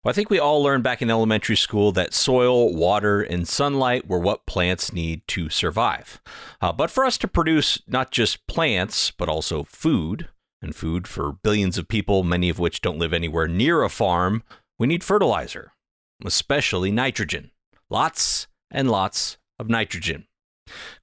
Well, I think we all learned back in elementary school that soil, water, and sunlight were what plants need to survive. But for us to produce not just plants, but also food, and food for billions of people, many of which don't live anywhere near a farm, we need fertilizer, especially nitrogen. Lots and lots of nitrogen.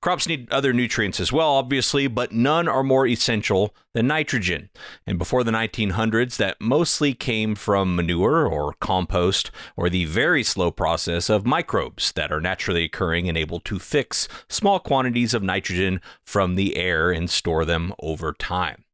Crops need other nutrients as well, obviously, but none are more essential than nitrogen. And before the 1900s, that mostly came from manure or compost, or the very slow process of microbes that are naturally occurring and able to fix small quantities of nitrogen from the air and store them over time.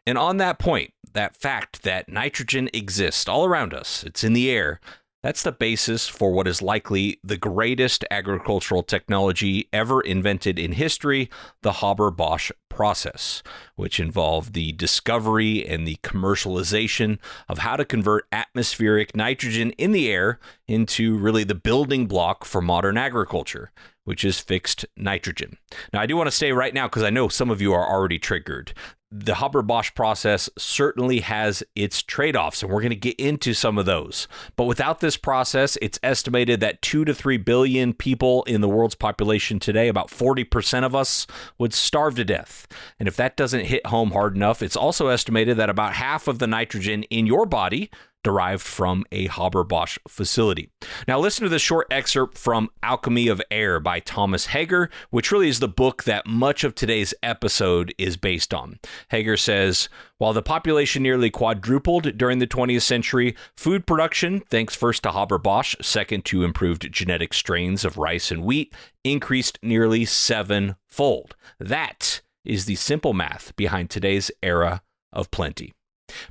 And on that point, that fact that nitrogen exists all around us, it's in the air, that's the basis for what is likely the greatest agricultural technology ever invented in history, the Haber-Bosch process, which involved the discovery and the commercialization of how to convert atmospheric nitrogen in the air into really the building block for modern agriculture, which is fixed nitrogen. Now, I do want to say right now, because I know some of you are already triggered, the Haber-Bosch process certainly has its trade-offs, and we're going to get into some of those. But without this process, it's estimated that 2 to 3 billion people in the world's population today, about 40% of us, would starve to death. And if that doesn't hit home hard enough, it's also estimated that about half of the nitrogen in your body derived from a Haber-Bosch facility. Now listen to this short excerpt from Alchemy of Air by Thomas Hager, which really is the book that much of today's episode is based on. Hager says, while the population nearly quadrupled during the 20th century, food production, thanks first to Haber-Bosch, second to improved genetic strains of rice and wheat, increased nearly 7-fold. That is the simple math behind today's era of plenty.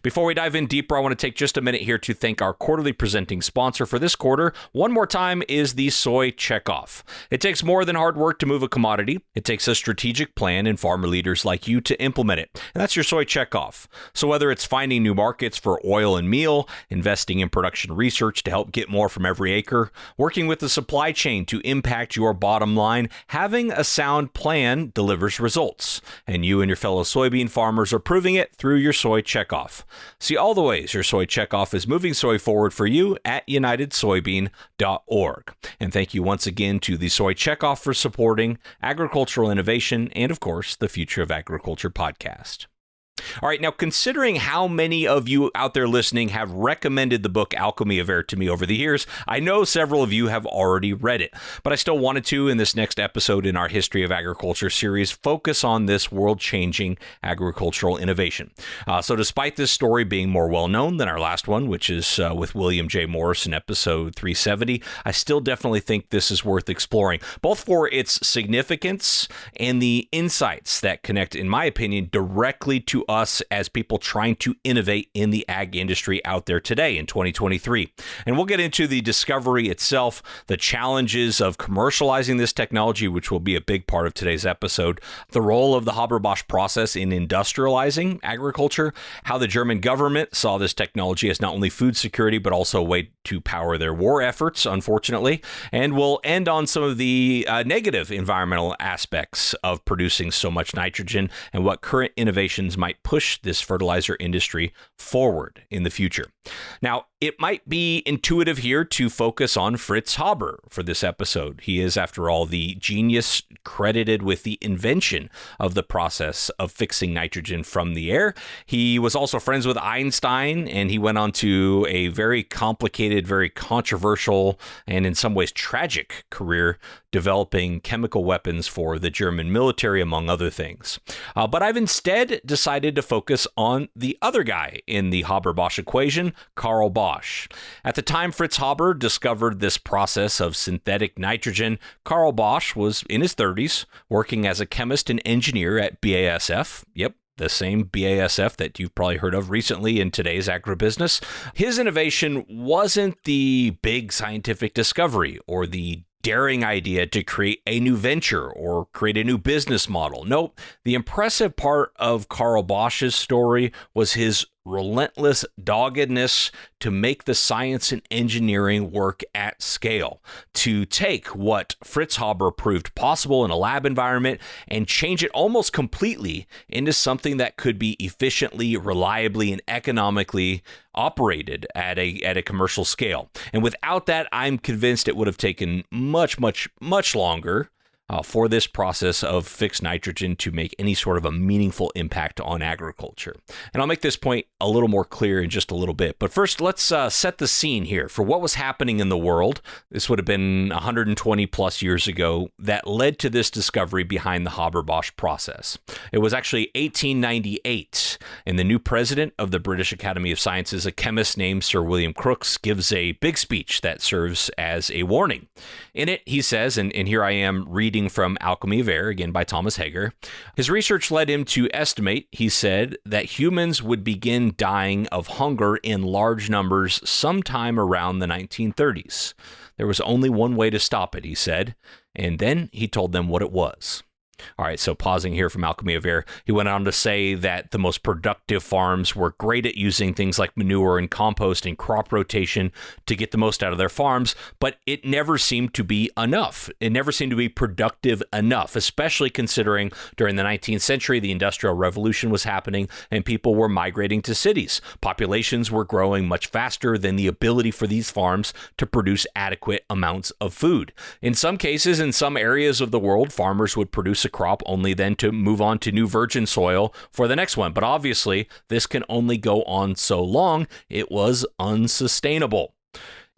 Before we dive in deeper, I want to take just a minute here to thank our quarterly presenting sponsor for this quarter. One more time is the soy checkoff. It takes more than hard work to move a commodity. It takes a strategic plan and farmer leaders like you to implement it. And that's your soy checkoff. So whether it's finding new markets for oil and meal, investing in production research to help get more from every acre, working with the supply chain to impact your bottom line, having a sound plan delivers results. And you and your fellow soybean farmers are proving it through your soy checkoff. See all the ways your soy checkoff is moving soy forward for you at unitedsoybean.org. And thank you once again to the Soy Checkoff for supporting agricultural innovation and, of course, the Future of Agriculture podcast. All right, now considering how many of you out there listening have recommended the book Alchemy of Air to me over the years, I know several of you have already read it, but I still wanted to, in this next episode in our History of Agriculture series, focus on this world-changing agricultural innovation. So despite this story being more well-known than our last one, which is with William J. Morris in episode 370, I still definitely think this is worth exploring, both for its significance and the insights that connect, in my opinion, directly to us as people trying to innovate in the ag industry out there today in 2023. And we'll get into the discovery itself, the challenges of commercializing this technology, which will be a big part of today's episode, the role of the Haber-Bosch process in industrializing agriculture, how the German government saw this technology as not only food security, but also a way to power their war efforts, unfortunately. And we'll end on some of the negative environmental aspects of producing so much nitrogen and what current innovations might push this fertilizer industry forward in the future. Now, it might be intuitive here to focus on Fritz Haber for this episode. He is, after all, the genius credited with the invention of the process of fixing nitrogen from the air. He was also friends with Einstein, and he went on to a very complicated, very controversial, and in some ways tragic career developing chemical weapons for the German military, among other things. But I've instead decided to focus on the other guy in the Haber-Bosch equation, Carl Bosch. At the time Fritz Haber discovered this process of synthetic nitrogen, Carl Bosch was in his 30s, working as a chemist and engineer at BASF. Yep, the same BASF that you've probably heard of recently in today's agribusiness. His innovation wasn't the big scientific discovery or the daring idea to create a new venture or create a new business model. Nope. The impressive part of Carl Bosch's story was his relentless doggedness to make the science and engineering work at scale, to take what Fritz Haber proved possible in a lab environment and change it almost completely into something that could be efficiently, reliably, and economically operated at a commercial scale. And without that, I'm convinced it would have taken much longer for this process of fixed nitrogen to make any sort of a meaningful impact on agriculture. And I'll make this point a little more clear in just a little bit. But first, let's set the scene here for what was happening in the world. This would have been 120 plus years ago that led to this discovery behind the Haber-Bosch process. It was actually 1898, and the new president of the British Academy of Sciences, a chemist named Sir William Crookes, gives a big speech that serves as a warning. In it, he says, and here I am reading from Alchemy of Air, again by Thomas Hager. His research led him to estimate, he said, that humans would begin dying of hunger in large numbers sometime around the 1930s. There was only one way to stop it, he said, and then he told them what it was. All right, so pausing here from Alchemy of Air, he went on to say that the most productive farms were great at using things like manure and compost and crop rotation to get the most out of their farms, but it never seemed to be enough. It never seemed to be productive enough, especially considering during the 19th century, the Industrial Revolution was happening and people were migrating to cities. Populations were growing much faster than the ability for these farms to produce adequate amounts of food. In some cases, in some areas of the world, farmers would produce a crop only then to move on to new virgin soil for the next one. But obviously, this can only go on so long. It was unsustainable.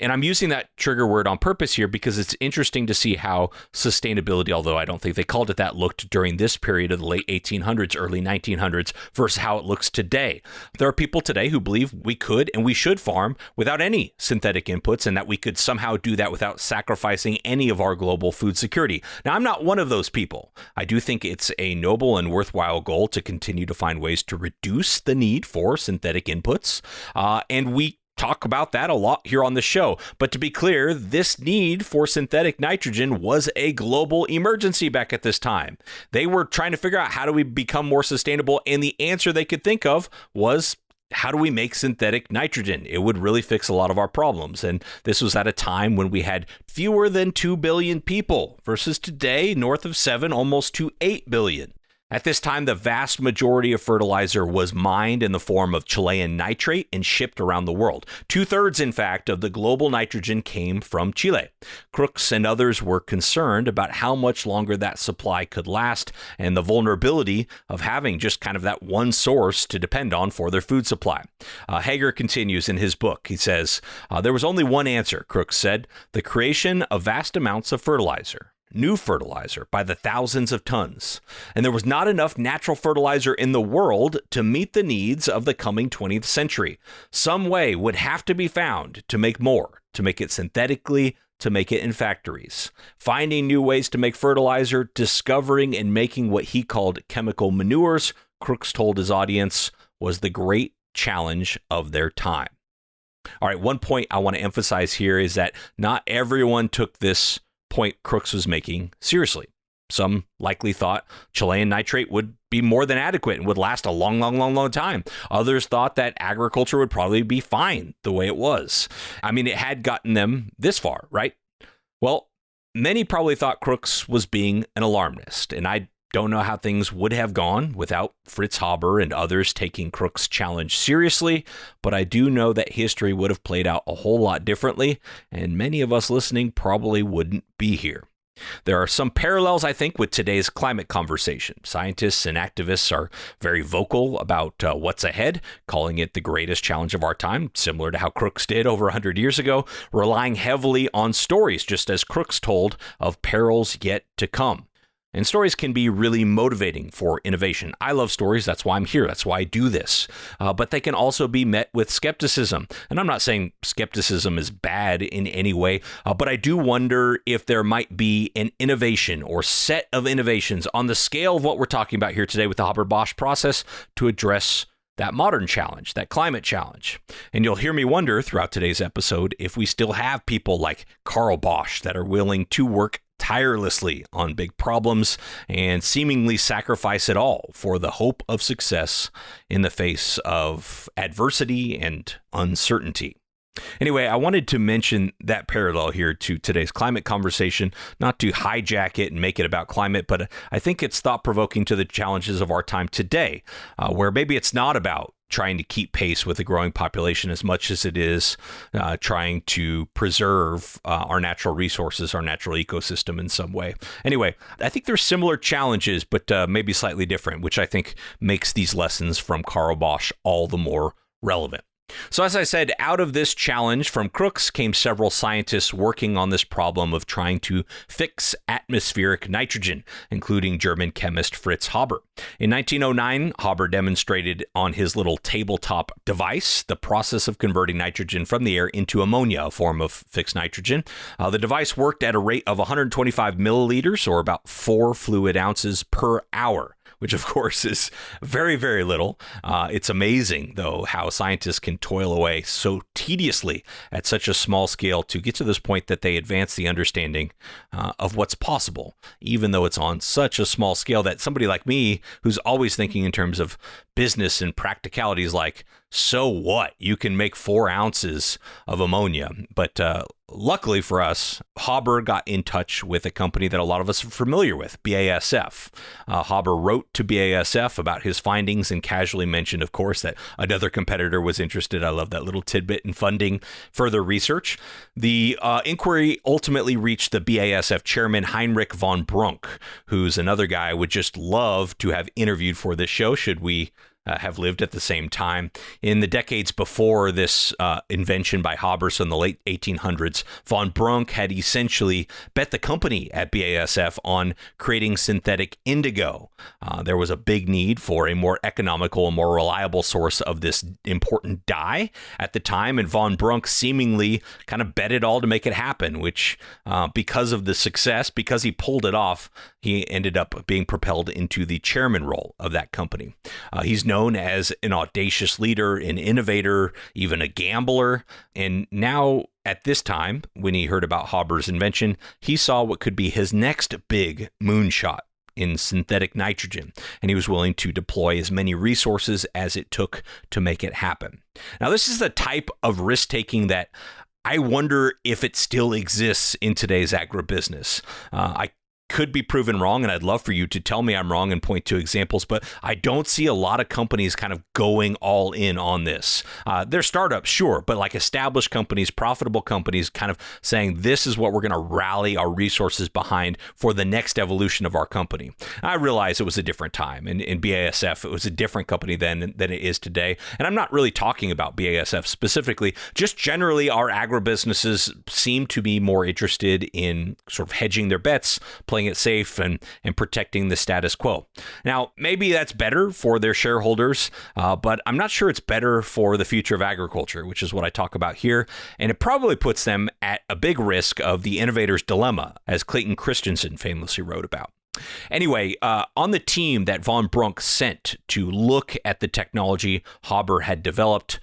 And I'm using that trigger word on purpose here because it's interesting to see how sustainability, although I don't think they called it that, looked during this period of the late 1800s, early 1900s versus how it looks today. There are people today who believe we could and we should farm without any synthetic inputs and that we could somehow do that without sacrificing any of our global food security. Now, I'm not one of those people. I do think it's a noble and worthwhile goal to continue to find ways to reduce the need for synthetic inputs. And we talk about that a lot here on the show. But to be clear, this need for synthetic nitrogen was a global emergency back at this time. They were trying to figure out how do we become more sustainable, and the answer they could think of was, how do we make synthetic nitrogen? It would really fix a lot of our problems. And this was at a time when we had fewer than 2 billion people versus today, north of 7, almost to 8 billion. At this time, the vast majority of fertilizer was mined in the form of Chilean nitrate and shipped around the world. 2/3, in fact, of the global nitrogen came from Chile. Crookes and others were concerned about how much longer that supply could last and the vulnerability of having just kind of that one source to depend on for their food supply. Hager continues in his book. He says, there was only one answer, Crookes said, the creation of vast amounts of fertilizer. New fertilizer by the thousands of tons. And there was not enough natural fertilizer in the world to meet the needs of the coming 20th century. Some way would have to be found to make more, to make it synthetically, to make it in factories. Finding new ways to make fertilizer, discovering and making what he called chemical manures, Crookes told his audience, was the great challenge of their time. All right, one point I want to emphasize here is that not everyone took this point Crookes was making seriously. Some likely thought Chilean nitrate would be more than adequate and would last a long time. Others thought that agriculture would probably be fine the way it was. I mean, it had gotten them this far, right? Well, many probably thought Crookes was being an alarmist, and I don't know how things would have gone without Fritz Haber and others taking Crookes' challenge seriously, but I do know that history would have played out a whole lot differently, and many of us listening probably wouldn't be here. There are some parallels, I think, with today's climate conversation. Scientists and activists are very vocal about what's ahead, calling it the greatest challenge of our time, similar to how Crookes did over 100 years ago, relying heavily on stories, just as Crookes told, of perils yet to come. And stories can be really motivating for innovation. I love stories. That's why I'm here. That's why I do this. But they can also be met with skepticism. And I'm not saying skepticism is bad in any way, but I do wonder if there might be an innovation or set of innovations on the scale of what we're talking about here today with the Haber-Bosch process to address that modern challenge, that climate challenge. And you'll hear me wonder throughout today's episode if we still have people like Carl Bosch that are willing to work tirelessly on big problems and seemingly sacrifice it all for the hope of success in the face of adversity and uncertainty. Anyway, I wanted to mention that parallel here to today's climate conversation, not to hijack it and make it about climate, but I think it's thought-provoking to the challenges of our time today, where maybe it's not about trying to keep pace with the growing population as much as it is trying to preserve our natural resources, our natural ecosystem in some way. Anyway, I think there's similar challenges, but maybe slightly different, which I think makes these lessons from Haber-Bosch all the more relevant. So as I said, out of this challenge from Crookes came several scientists working on this problem of trying to fix atmospheric nitrogen, including German chemist Fritz Haber. In 1909, Haber demonstrated on his little tabletop device the process of converting nitrogen from the air into ammonia, a form of fixed nitrogen. The device worked at a rate of 125 milliliters, or about 4 fluid ounces per hour, which of course is very, very little. It's amazing, though, how scientists can toil away so tediously at such a small scale to get to this point that they advance the understanding of what's possible, even though it's on such a small scale that somebody like me, who's always thinking in terms of business and practicalities, like, so what? You can make 4 ounces of ammonia. But luckily for us, Haber got in touch with a company that a lot of us are familiar with, BASF. Haber wrote to BASF about his findings and casually mentioned, of course, that another competitor was interested. I love that little tidbit in funding further research. The inquiry ultimately reached the BASF chairman, Heinrich von Brunck, who's another guy I would just love to have interviewed for this show, should we have lived at the same time. In the decades before this invention by Haber, so in the late 1800s, von Brunck had essentially bet the company at BASF on creating synthetic indigo. There was a big need for a more economical and more reliable source of this important dye at the time, and von Brunck seemingly kind of bet it all to make it happen, which because of the success, because he pulled it off, he ended up being propelled into the chairman role of that company. He's known as an audacious leader, an innovator, even a gambler. And now at this time, when he heard about Haber's invention, he saw what could be his next big moonshot in synthetic nitrogen, and he was willing to deploy as many resources as it took to make it happen. Now, this is the type of risk-taking that I wonder if it still exists in today's agribusiness. I could be proven wrong, and I'd love for you to tell me I'm wrong and point to examples, but I don't see a lot of companies kind of going all in on this. They're startups, sure, but like established companies, profitable companies kind of saying this is what we're going to rally our resources behind for the next evolution of our company. I realize it was a different time. In BASF, it was a different company then than it is today. And I'm not really talking about BASF specifically, just generally our agribusinesses seem to be more interested in sort of hedging their bets, playing it safe and protecting the status quo. Now, maybe that's better for their shareholders, but I'm not sure it's better for the future of agriculture, which is what I talk about here. And it probably puts them at a big risk of the innovator's dilemma, as Clayton Christensen famously wrote about. Anyway, on the team that von Brunck sent to look at the technology Haber had developed,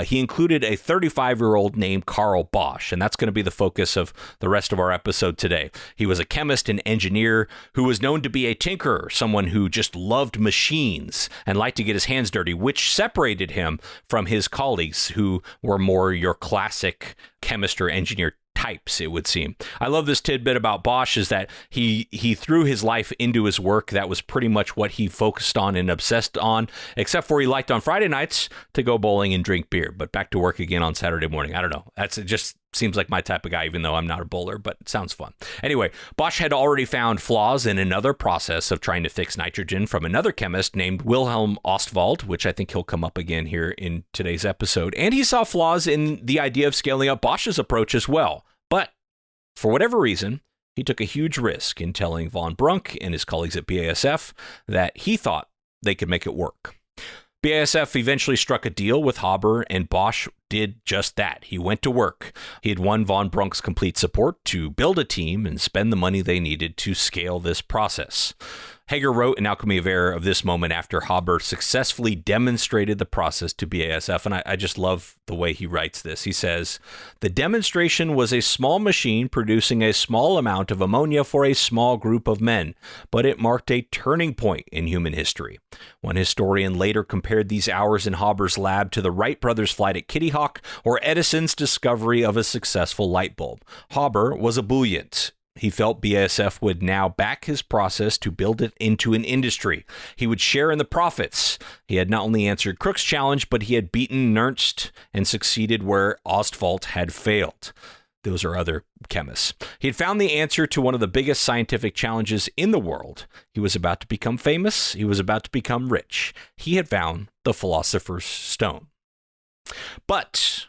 he included a 35-year-old named Carl Bosch, and that's going to be the focus of the rest of our episode today. He was a chemist and engineer who was known to be a tinkerer, someone who just loved machines and liked to get his hands dirty, which separated him from his colleagues who were more your classic chemist or engineer types, it would seem. I love this tidbit about Bosch is that he threw his life into his work. That was pretty much what he focused on and obsessed on, except for he liked on Friday nights to go bowling and drink beer, but back to work again on Saturday morning. I don't know. It just seems like my type of guy, even though I'm not a bowler, but it sounds fun. Anyway, Bosch had already found flaws in another process of trying to fix nitrogen from another chemist named Wilhelm Ostwald, which I think he'll come up again here in today's episode. And he saw flaws in the idea of scaling up Bosch's approach as well. But for whatever reason, he took a huge risk in telling von Brunck and his colleagues at BASF that he thought they could make it work. BASF eventually struck a deal with Haber, and Bosch did just that. He went to work. He had won von Brunck's complete support to build a team and spend the money they needed to scale this process. Hager wrote in Alchemy of Air of this moment after Haber successfully demonstrated the process to BASF, and I just love the way he writes this. He says, "The demonstration was a small machine producing a small amount of ammonia for a small group of men, but it marked a turning point in human history." One historian later compared these hours in Haber's lab to the Wright brothers' flight at Kitty Hawk or Edison's discovery of a successful light bulb. Haber was ebullient. He felt BASF would now back his process to build it into an industry. He would share in the profits. He had not only answered Crook's challenge, but he had beaten Nernst and succeeded where Ostwald had failed. Those are other chemists. He had found the answer to one of the biggest scientific challenges in the world. He was about to become famous. He was about to become rich. He had found the philosopher's stone. But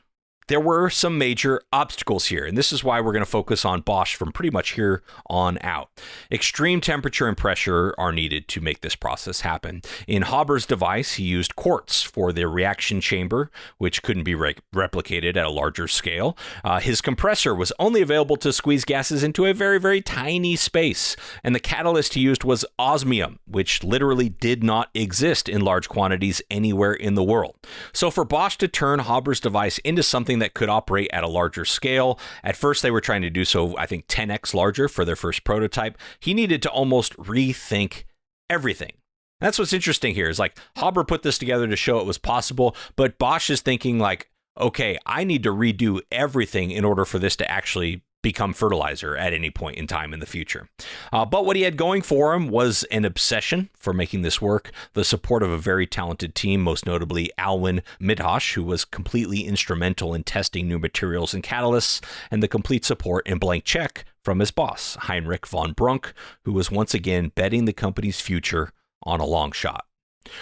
there were some major obstacles here, and this is why we're going to focus on Bosch from pretty much here on out. Extreme temperature and pressure are needed to make this process happen. In Haber's device, he used quartz for the reaction chamber, which couldn't be replicated at a larger scale. His compressor was only available to squeeze gases into a very, very tiny space, and the catalyst he used was osmium, which literally did not exist in large quantities anywhere in the world. So for Bosch to turn Haber's device into something that could operate at a larger scale. At first, they were trying to do so, I think, 10x larger for their first prototype. He needed to almost rethink everything. That's what's interesting here is like Haber put this together to show it was possible, but Bosch is thinking like, okay, I need to redo everything in order for this to actually become fertilizer at any point in time in the future. But what he had going for him was an obsession for making this work, the support of a very talented team, most notably Alwin Midhosh, who was completely instrumental in testing new materials and catalysts, and the complete support and blank check from his boss, Heinrich von Brunck, who was once again betting the company's future on a long shot.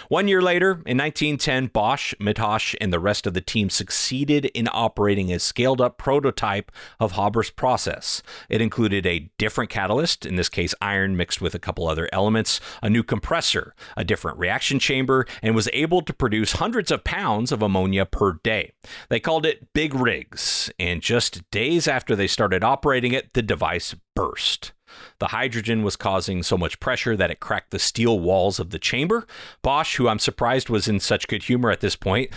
1 year later, in 1910, Bosch, Midhosh, and the rest of the team succeeded in operating a scaled-up prototype of Haber's process. It included a different catalyst, in this case iron mixed with a couple other elements, a new compressor, a different reaction chamber, and was able to produce hundreds of pounds of ammonia per day. They called it Big Rigs, and just days after they started operating it, the device burst. The hydrogen was causing so much pressure that it cracked the steel walls of the chamber. Bosch, who I'm surprised was in such good humor at this point,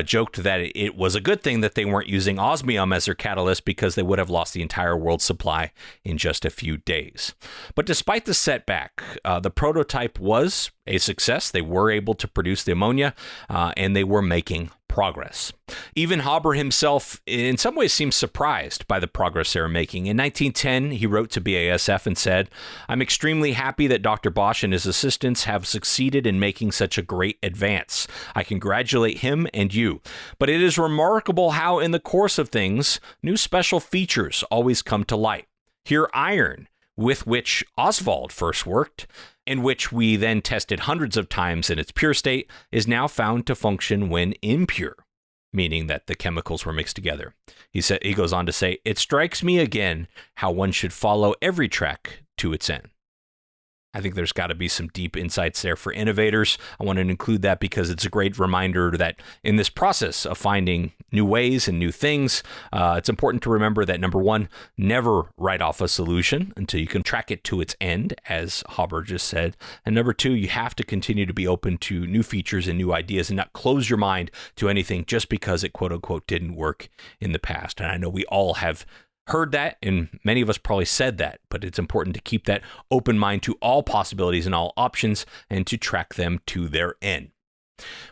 joked that it was a good thing that they weren't using osmium as their catalyst because they would have lost the entire world's supply in just a few days. But despite the setback, the prototype was a success. They were able to produce the ammonia, and they were making progress. Even Haber himself, in some ways, seems surprised by the progress they were making. In 1910, he wrote to BASF and said, "I'm extremely happy that Dr. Bosch and his assistants have succeeded in making such a great advance. I congratulate him and you. But it is remarkable how, in the course of things, new special features always come to light. Here, iron, with which Ostwald first worked, and which we then tested hundreds of times in its pure state, is now found to function when impure," meaning that the chemicals were mixed together. He goes on to say, "It strikes me again how one should follow every track to its end." I think there's got to be some deep insights there for innovators. I want to include that because it's a great reminder that in this process of finding new ways and new things, it's important to remember that, number one, never write off a solution until you can track it to its end, as Haber just said. And number two, you have to continue to be open to new features and new ideas and not close your mind to anything just because it, quote unquote, didn't work in the past. And I know we all have heard that, and many of us probably said that, but it's important to keep that open mind to all possibilities and all options and to track them to their end.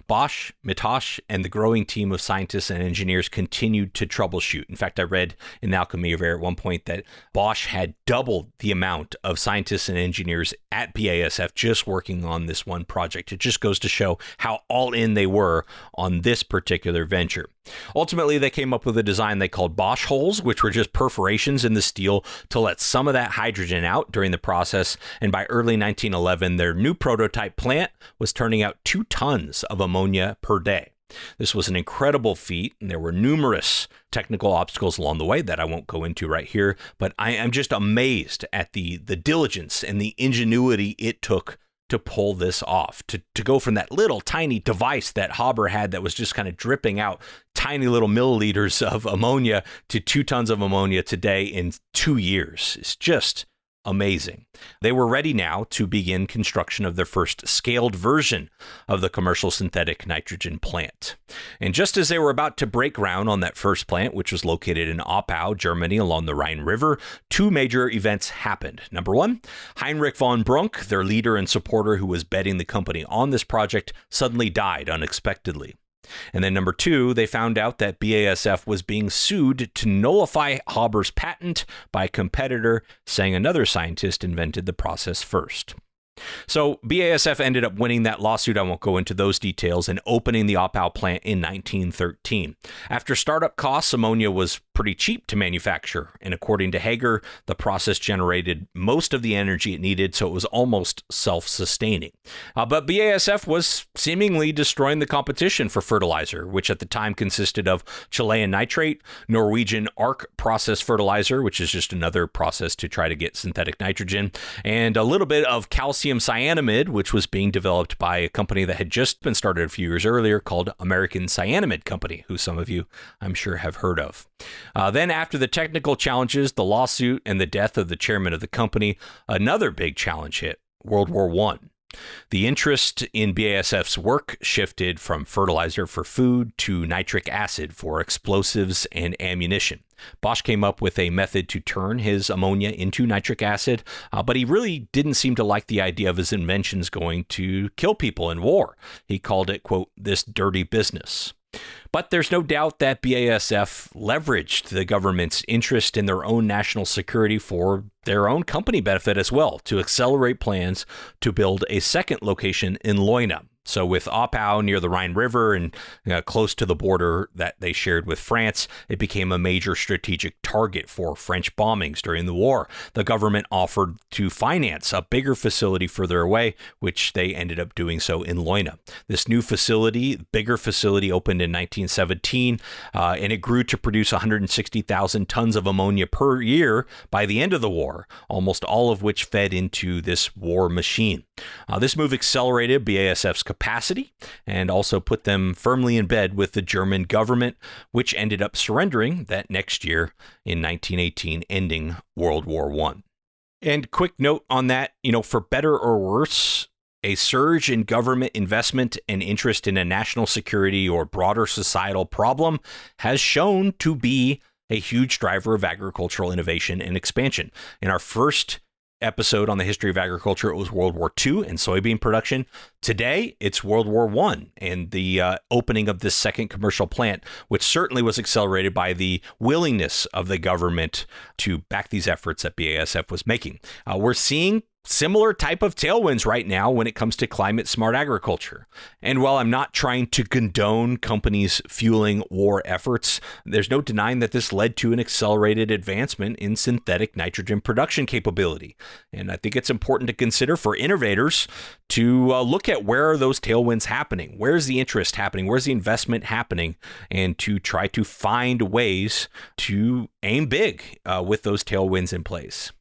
Bosch, Midhosh, and the growing team of scientists and engineers continued to troubleshoot. In fact, I read in Alchemy of Air at one point that Bosch had doubled the amount of scientists and engineers at BASF just working on this one project. It just goes to show how all in they were on this particular venture. Ultimately, they came up with a design they called Bosch holes, which were just perforations in the steel to let some of that hydrogen out during the process. And by early 1911, their new prototype plant was turning out 2 tons of ammonia per day. This was an incredible feat, and there were numerous technical obstacles along the way that I won't go into right here, but I am just amazed at the diligence and the ingenuity it took to pull this off, to go from that little tiny device that Haber had that was just kind of dripping out tiny little milliliters of ammonia to 2 tons of ammonia today in 2 years. It's just amazing. They were ready now to begin construction of their first scaled version of the commercial synthetic nitrogen plant. And just as they were about to break ground on that first plant, which was located in Oppau, Germany, along the Rhine River, two major events happened. Number one, Heinrich von Brunck, their leader and supporter who was betting the company on this project, suddenly died unexpectedly. And then number two, they found out that BASF was being sued to nullify Haber's patent by a competitor, saying another scientist invented the process first. So BASF ended up winning that lawsuit. I won't go into those details, and opening the Oppau plant in 1913. After startup costs, ammonia was pretty cheap to manufacture, and according to Hager, the process generated most of the energy it needed, so it was almost self-sustaining. But BASF was seemingly destroying the competition for fertilizer, which at the time consisted of Chilean nitrate, Norwegian arc process fertilizer, which is just another process to try to get synthetic nitrogen, and a little bit of calcium cyanamide, which was being developed by a company that had just been started a few years earlier called American Cyanamide Company, who some of you, I'm sure, have heard of. Then after the technical challenges, the lawsuit, and the death of the chairman of the company, another big challenge hit, World War I. The interest in BASF's work shifted from fertilizer for food to nitric acid for explosives and ammunition. Bosch came up with a method to turn his ammonia into nitric acid, but he really didn't seem to like the idea of his inventions going to kill people in war. He called it, quote, "this dirty business." But there's no doubt that BASF leveraged the government's interest in their own national security for their own company benefit as well, to accelerate plans to build a second location in Leuna. So with Oppau near the Rhine River and close to the border that they shared with France, it became a major strategic target for French bombings during the war. The government offered to finance a bigger facility further away, which they ended up doing so in Leuna. This new facility, bigger facility, opened in 1917, and it grew to produce 160,000 tons of ammonia per year by the end of the war, almost all of which fed into this war machine. This move accelerated BASF's capacity and also put them firmly in bed with the German government, which ended up surrendering that next year in 1918, ending World War I. And quick note on that, for better or worse, a surge in government investment and interest in a national security or broader societal problem has shown to be a huge driver of agricultural innovation and expansion. In our first episode on the history of agriculture, it was World War II and soybean production. Today, it's World War I and the opening of this second commercial plant, which certainly was accelerated by the willingness of the government to back these efforts that BASF was making. We're seeing similar type of tailwinds right now when it comes to climate smart agriculture. And while I'm not trying to condone companies fueling war efforts, there's no denying that this led to an accelerated advancement in synthetic nitrogen production capability. And I think it's important to consider for innovators to look at where are those tailwinds happening? Where's the interest happening? Where's the investment happening? And to try to find ways to aim big with those tailwinds in place.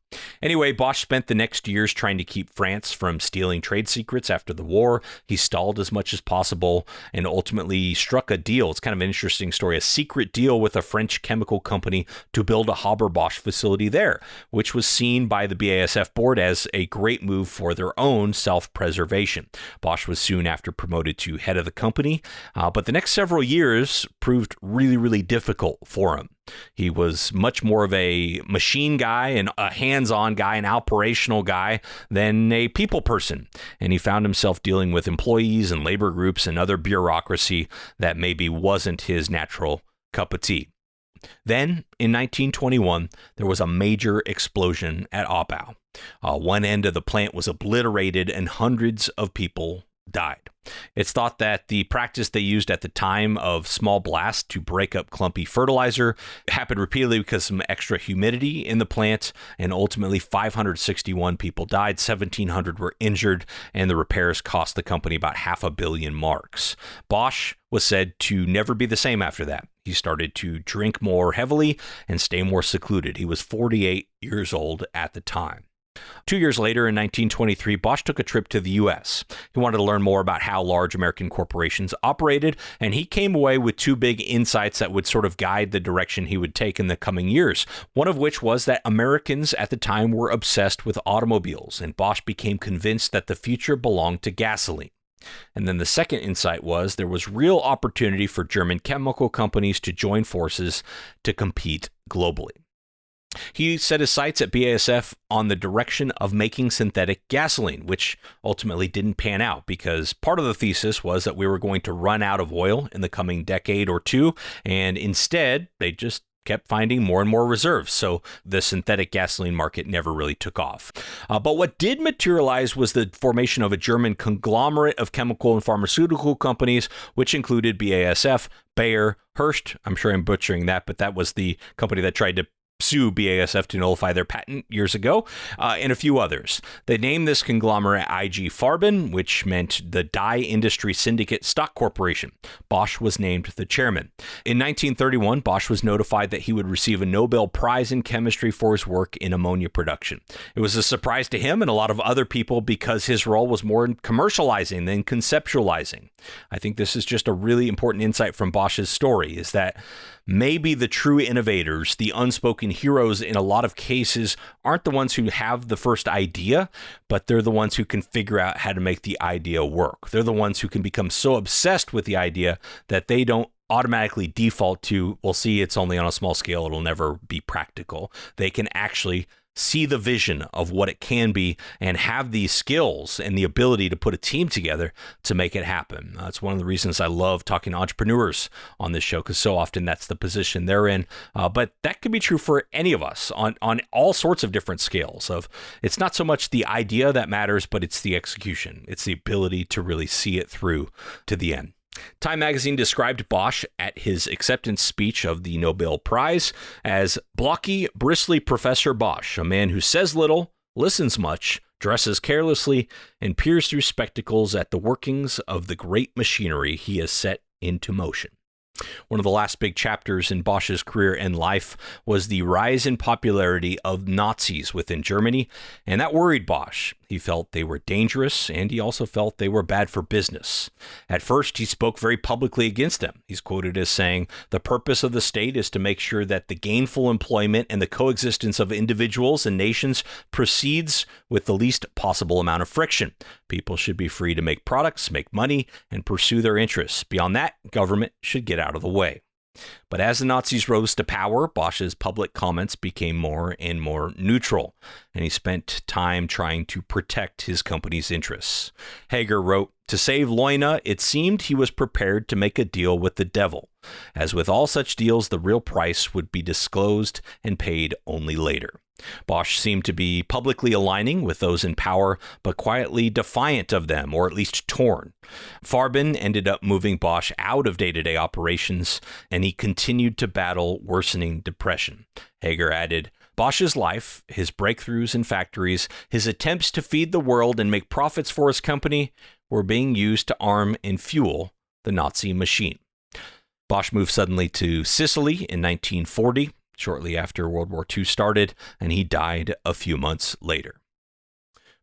Anyway, Bosch spent the next years trying to keep France from stealing trade secrets after the war. He stalled as much as possible and ultimately struck a deal. It's kind of an interesting story, a secret deal with a French chemical company to build a Haber-Bosch facility there, which was seen by the BASF board as a great move for their own self-preservation. Bosch was soon after promoted to head of the company, but the next several years proved really, really difficult for him. He was much more of a machine guy and a hands-on guy, an operational guy, than a people person. And he found himself dealing with employees and labor groups and other bureaucracy that maybe wasn't his natural cup of tea. Then, in 1921, there was a major explosion at Oppau. One end of the plant was obliterated and hundreds of people died. It's thought that the practice they used at the time of small blasts to break up clumpy fertilizer happened repeatedly because of some extra humidity in the plant, and ultimately 561 people died, 1,700 were injured, and the repairs cost the company about $500 million marks. Bosch was said to never be the same after that. He started to drink more heavily and stay more secluded. He was 48 years old at the time. 2 years later, in 1923, Bosch took a trip to the U.S. He wanted to learn more about how large American corporations operated, and he came away with two big insights that would sort of guide the direction he would take in the coming years. One of which was that Americans at the time were obsessed with automobiles, and Bosch became convinced that the future belonged to gasoline. And then the second insight was there was real opportunity for German chemical companies to join forces to compete globally. He set his sights at BASF on the direction of making synthetic gasoline, which ultimately didn't pan out because part of the thesis was that we were going to run out of oil in the coming decade or two, and instead they just kept finding more and more reserves, so the synthetic gasoline market never really took off. But what did materialize was the formation of a German conglomerate of chemical and pharmaceutical companies, which included BASF, Bayer, Hearst. I'm sure I'm butchering that, but that was the company that tried to sue BASF to nullify their patent years ago, and a few others. They named this conglomerate IG Farben, which meant the Dye Industry Syndicate Stock Corporation. Bosch was named the chairman. In 1931, Bosch was notified that he would receive a Nobel Prize in chemistry for his work in ammonia production. It was a surprise to him and a lot of other people because his role was more in commercializing than conceptualizing. I think this is just a really important insight from Bosch's story, is that maybe the true innovators, the unspoken heroes in a lot of cases, aren't the ones who have the first idea, but they're the ones who can figure out how to make the idea work. They're the ones who can become so obsessed with the idea that they don't automatically default to, well, see, it's only on a small scale, it'll never be practical. They can actually see the vision of what it can be and have the skills and the ability to put a team together to make it happen. That's one of the reasons I love talking to entrepreneurs on this show, because so often that's the position they're in. But that could be true for any of us on all sorts of different scales. It's not so much the idea that matters, but it's the execution. It's the ability to really see it through to the end. Time magazine described Bosch at his acceptance speech of the Nobel Prize as blocky, bristly Professor Bosch, a man who says little, listens much, dresses carelessly, and peers through spectacles at the workings of the great machinery he has set into motion. One of the last big chapters in Bosch's career and life was the rise in popularity of Nazis within Germany, and that worried Bosch. He felt they were dangerous, and he also felt they were bad for business. At first, he spoke very publicly against them. He's quoted as saying, "The purpose of the state is to make sure that the gainful employment and the coexistence of individuals and nations proceeds with the least possible amount of friction. People should be free to make products, make money, and pursue their interests. Beyond that, government should get out of the way." But as the Nazis rose to power, Bosch's public comments became more and more neutral, and he spent time trying to protect his company's interests. Hager wrote, "To save Leuna, it seemed he was prepared to make a deal with the devil. As with all such deals, the real price would be disclosed and paid only later." Bosch seemed to be publicly aligning with those in power, but quietly defiant of them, or at least torn. Farben ended up moving Bosch out of day-to-day operations, and he continued to battle worsening depression. Hager added, "Bosch's life, his breakthroughs in factories, his attempts to feed the world and make profits for his company were being used to arm and fuel the Nazi machine." Bosch moved suddenly to Sicily in 1940. Shortly after World War II started, and he died a few months later.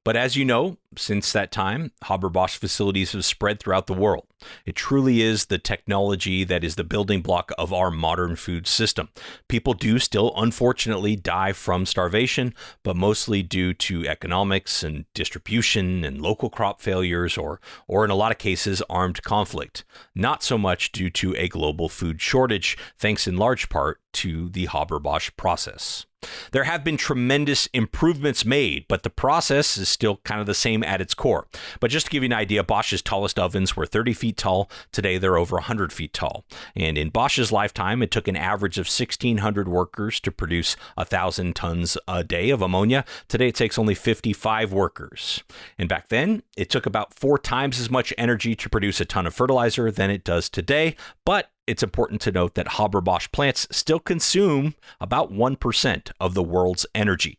But as you know, since that time, Haber-Bosch facilities have spread throughout the world. It truly is the technology that is the building block of our modern food system. People do still, unfortunately, die from starvation, but mostly due to economics and distribution and local crop failures, or in a lot of cases, armed conflict. Not so much due to a global food shortage, thanks in large part to the Haber-Bosch process. There have been tremendous improvements made, but the process is still kind of the same at its core. But just to give you an idea, Bosch's tallest ovens were 30 feet tall. Today, they're over 100 feet tall. And in Bosch's lifetime, it took an average of 1,600 workers to produce 1,000 tons a day of ammonia. Today, it takes only 55 workers. And back then, it took about 4 times as much energy to produce a ton of fertilizer than it does today. But it's important to note that Haber-Bosch plants still consume about 1% of the world's energy.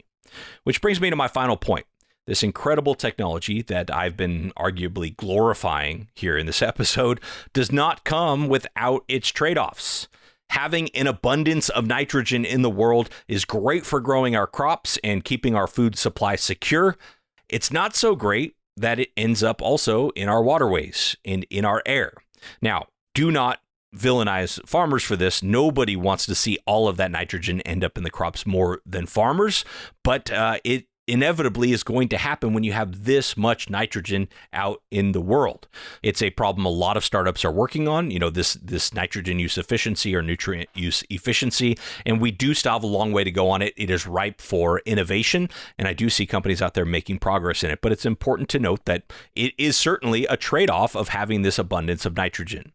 Which brings me to my final point. This incredible technology that I've been arguably glorifying here in this episode does not come without its trade-offs. Having an abundance of nitrogen in the world is great for growing our crops and keeping our food supply secure. It's not so great that it ends up also in our waterways and in our air. Now, do not villainize farmers for this. Nobody wants to see all of that nitrogen end up in the crops more than farmers, but it inevitably is going to happen when you have this much nitrogen out in the world. It's a problem a lot of startups are working on, this nitrogen use efficiency or nutrient use efficiency, and we do still have a long way to go on it. It is ripe for innovation, and I do see companies out there making progress in it, but it's important to note that it is certainly a trade-off of having this abundance of nitrogen.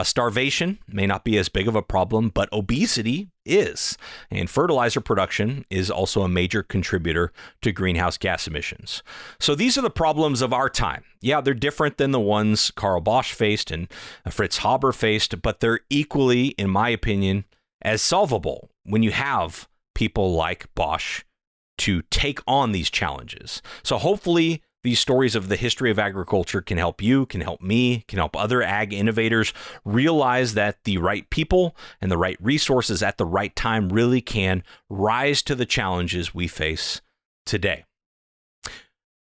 Starvation may not be as big of a problem, but obesity is. And fertilizer production is also a major contributor to greenhouse gas emissions. So these are the problems of our time. Yeah, they're different than the ones Haber-Bosch faced and Fritz Haber faced, but they're equally, in my opinion, as solvable when you have people like Bosch to take on these challenges. So hopefully these stories of the history of agriculture can help you, can help me, can help other ag innovators realize that the right people and the right resources at the right time really can rise to the challenges we face today.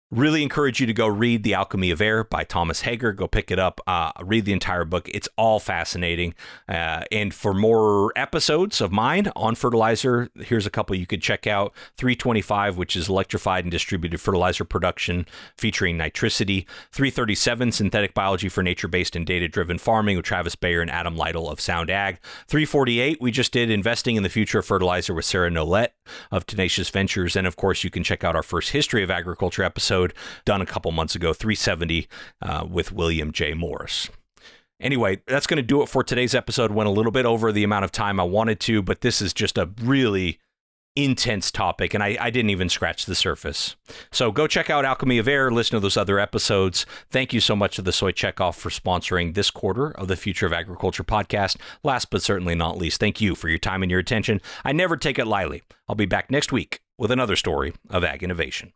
Really encourage you to go read The Alchemy of Air by Thomas Hager. Go pick it up. Read the entire book. It's all fascinating. And for more episodes of mine on fertilizer, here's a couple you could check out. 325, which is electrified and distributed fertilizer production featuring nitricity. 337, synthetic biology for nature-based and data-driven farming with Travis Bayer and Adam Lytle of Sound Ag. 348, we just did investing in the future of fertilizer with Sarah Nolette of Tenacious Ventures. And of course, you can check out our first history of agriculture episode done a couple months ago, 370 with William J. Morris. Anyway, that's going to do it for today's episode. Went a little bit over the amount of time I wanted to, but this is just a really intense topic, and I didn't even scratch the surface. So go check out Alchemy of Air, listen to those other episodes. Thank you so much to the Soy Checkoff for sponsoring this quarter of the Future of Agriculture podcast. Last but certainly not least, thank you for your time and your attention. I never take it lightly. I'll be back next week with another story of ag innovation.